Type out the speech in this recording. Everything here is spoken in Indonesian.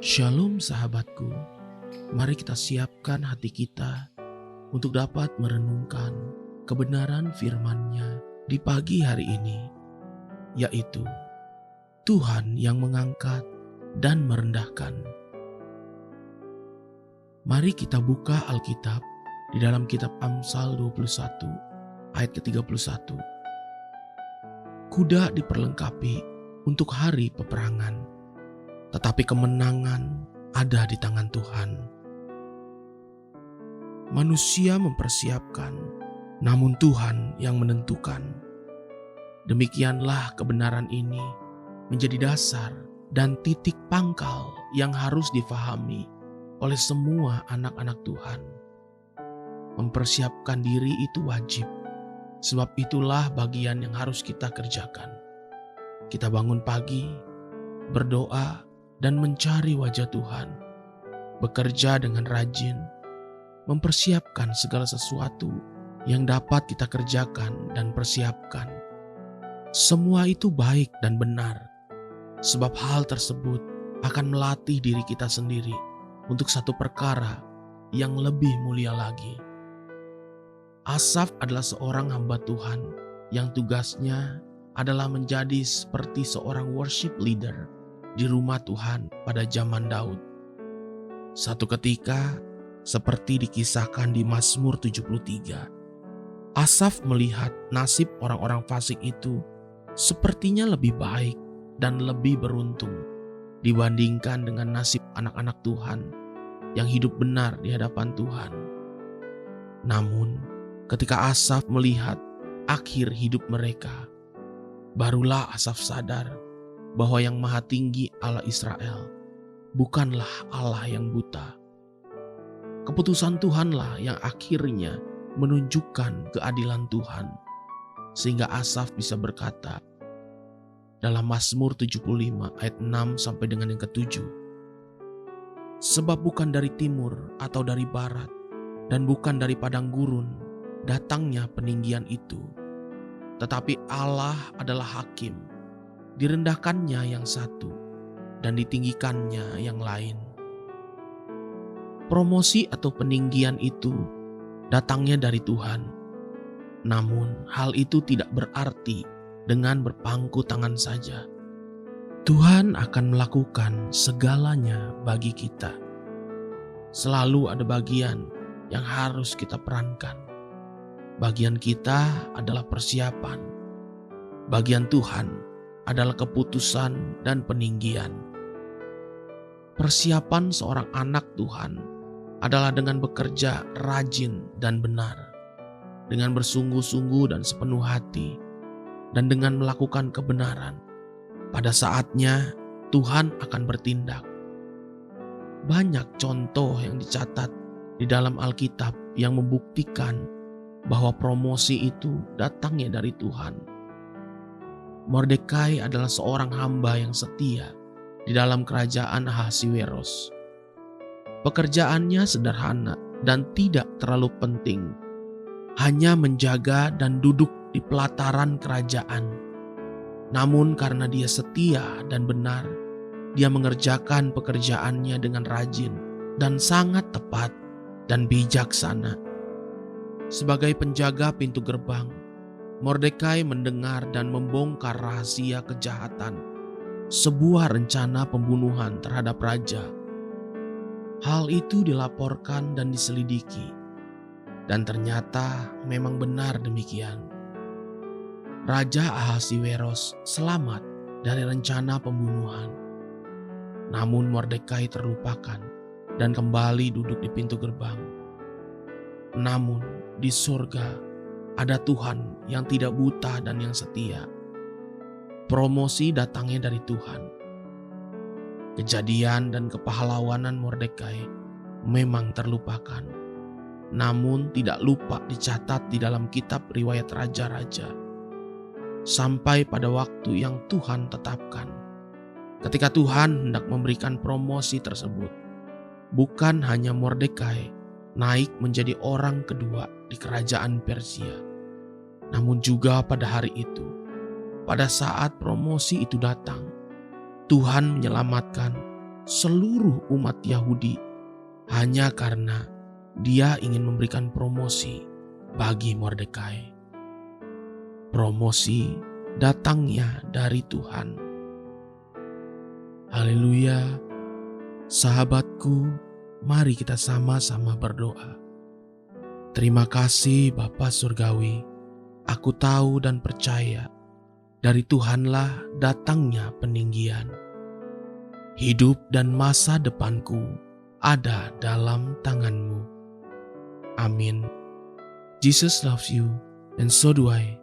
Shalom sahabatku, mari kita siapkan hati kita untuk dapat merenungkan kebenaran firman-Nya di pagi hari ini, yaitu Tuhan yang mengangkat dan merendahkan. Mari kita buka Alkitab di dalam kitab Amsal 21 ayat ke-31. Kuda diperlengkapi untuk hari peperangan, tetapi kemenangan ada di tangan Tuhan. Manusia mempersiapkan, namun Tuhan yang menentukan. Demikianlah kebenaran ini menjadi dasar dan titik pangkal yang harus difahami oleh semua anak-anak Tuhan. Mempersiapkan diri itu wajib, sebab itulah bagian yang harus kita kerjakan. Kita bangun pagi, berdoa, dan mencari wajah Tuhan, bekerja dengan rajin, mempersiapkan segala sesuatu yang dapat kita kerjakan dan persiapkan. Semua itu baik dan benar, sebab hal tersebut akan melatih diri kita sendiri untuk satu perkara yang lebih mulia lagi. Asaf adalah seorang hamba Tuhan yang tugasnya adalah menjadi seperti seorang worship leader di rumah Tuhan pada zaman Daud. Satu ketika, seperti dikisahkan di Mazmur 73, Asaf melihat nasib orang-orang fasik itu sepertinya lebih baik dan lebih beruntung dibandingkan dengan nasib anak-anak Tuhan yang hidup benar di hadapan Tuhan. Namun, ketika Asaf melihat akhir hidup mereka, barulah Asaf sadar bahwa yang Maha Tinggi Allah Israel bukanlah Allah yang buta. Keputusan Tuhanlah yang akhirnya menunjukkan keadilan Tuhan, sehingga Asaf bisa berkata dalam Mazmur 75 ayat 6 sampai dengan yang ke-7, sebab bukan dari timur atau dari barat dan bukan dari padang gurun datangnya peninggian itu, tetapi Allah adalah hakim. Direndahkannya yang satu dan ditinggikannya yang lain. Promosi atau peninggian itu datangnya dari Tuhan. Namun hal itu tidak berarti dengan berpangku tangan saja. Tuhan akan melakukan segalanya bagi kita. Selalu ada bagian yang harus kita perankan. Bagian kita adalah persiapan. Bagian Tuhan adalah keputusan dan peninggian. Persiapan seorang anak Tuhan adalah dengan bekerja rajin dan benar, dengan bersungguh-sungguh dan sepenuh hati, dan dengan melakukan kebenaran. Pada saatnya Tuhan akan bertindak. Banyak contoh yang dicatat di dalam Alkitab yang membuktikan bahwa promosi itu datangnya dari Tuhan. Mordekai adalah seorang hamba yang setia di dalam kerajaan Ahasiweros. Pekerjaannya sederhana dan tidak terlalu penting, hanya menjaga dan duduk di pelataran kerajaan. Namun karena dia setia dan benar, dia mengerjakan pekerjaannya dengan rajin dan sangat tepat dan bijaksana. Sebagai penjaga pintu gerbang, Mordekai mendengar dan membongkar rahasia kejahatan, sebuah rencana pembunuhan terhadap raja. Hal itu dilaporkan dan diselidiki, dan ternyata memang benar demikian. Raja Ahasiweros selamat dari rencana pembunuhan. Namun Mordekai terlupakan dan kembali duduk di pintu gerbang. Namun di surga ada Tuhan yang tidak buta dan yang setia. Promosi datangnya dari Tuhan. Kejadian dan kepahlawanan Mordekai memang terlupakan, namun tidak lupa dicatat di dalam kitab riwayat raja-raja. Sampai pada waktu yang Tuhan tetapkan. Ketika Tuhan hendak memberikan promosi tersebut, bukan hanya Mordekai naik menjadi orang kedua di kerajaan Persia, namun juga pada hari itu, pada saat promosi itu datang, Tuhan menyelamatkan seluruh umat Yahudi hanya karena dia ingin memberikan promosi bagi Mordekai. Promosi datangnya dari Tuhan. Haleluya. Sahabatku, mari kita sama-sama berdoa. Terima kasih Bapa Surgawi. Aku tahu dan percaya dari Tuhanlah datangnya peninggian. Hidup dan masa depanku ada dalam tangan-Mu. Amin. Jesus loves you, and so do I.